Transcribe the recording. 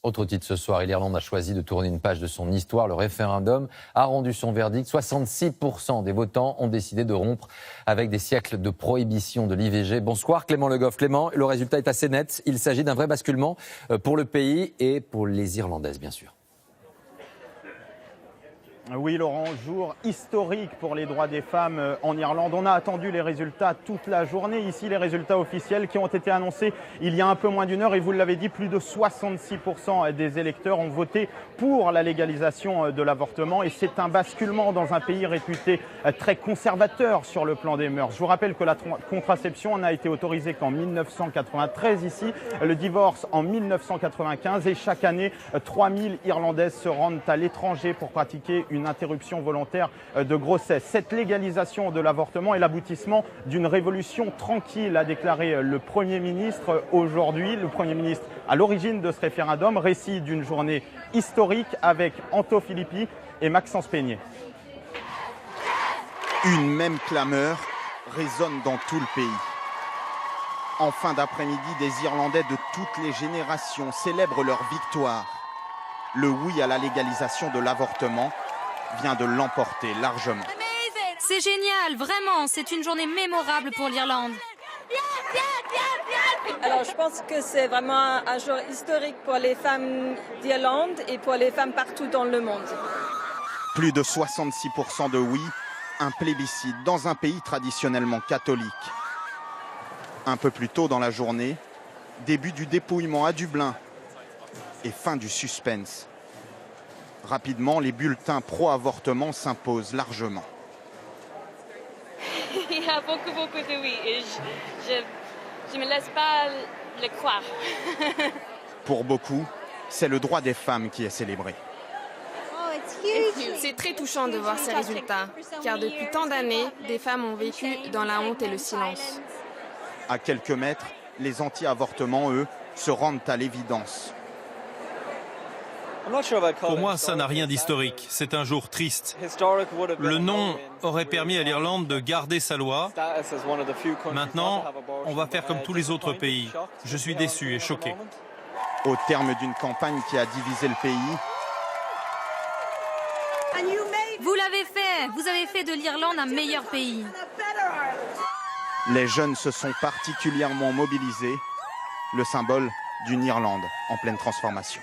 Autre titre ce soir, l'Irlande a choisi de tourner une page de son histoire. Le référendum a rendu son verdict. 66% des votants ont décidé de rompre avec des siècles de prohibition de l'IVG. Bonsoir Clément Le Goff. Clément, le résultat est assez net. Il s'agit d'un vrai basculement pour le pays et pour les Irlandaises, bien sûr. Oui, Laurent, jour historique pour les droits des femmes en Irlande. On a attendu les résultats toute la journée. Ici, les résultats officiels qui ont été annoncés il y a un peu moins d'une heure. Et vous l'avez dit, plus de 66% des électeurs ont voté pour la légalisation de l'avortement. Et c'est un basculement dans un pays réputé très conservateur sur le plan des mœurs. Je vous rappelle que la contraception n'a été autorisée qu'en 1993 ici, le divorce en 1995. Et chaque année, 3000 Irlandaises se rendent à l'étranger pour pratiquer une interruption volontaire de grossesse. Cette légalisation de l'avortement est l'aboutissement d'une révolution tranquille, a déclaré le Premier ministre aujourd'hui. Le Premier ministre à l'origine de ce référendum, récit d'une journée historique avec Anto Filippi et Maxence Peigné. Une même clameur résonne dans tout le pays. En fin d'après-midi, des Irlandais de toutes les générations célèbrent leur victoire. Le oui à la légalisation de l'avortement vient de l'emporter largement. C'est génial, vraiment, c'est une journée mémorable pour l'Irlande. Alors je pense que c'est vraiment un jour historique pour les femmes d'Irlande et pour les femmes partout dans le monde. Plus de 66% de oui, un plébiscite dans un pays traditionnellement catholique. Un peu plus tôt dans la journée, début du dépouillement à Dublin et fin du suspense. Rapidement, les bulletins pro-avortement s'imposent largement. Il y a beaucoup de oui et je ne me laisse pas le croire. Pour beaucoup, c'est le droit des femmes qui est célébré. C'est très touchant de voir ces résultats, car depuis tant d'années, des femmes ont vécu dans la honte et le silence. À quelques mètres, les anti-avortements, eux, se rendent à l'évidence. Pour moi, ça n'a rien d'historique. C'est un jour triste. Le non aurait permis à l'Irlande de garder sa loi. Maintenant, on va faire comme tous les autres pays. Je suis déçu et choqué. Au terme d'une campagne qui a divisé le pays, Vous avez fait de l'Irlande un meilleur pays. les jeunes se sont particulièrement mobilisés, le symbole d'une Irlande en pleine transformation.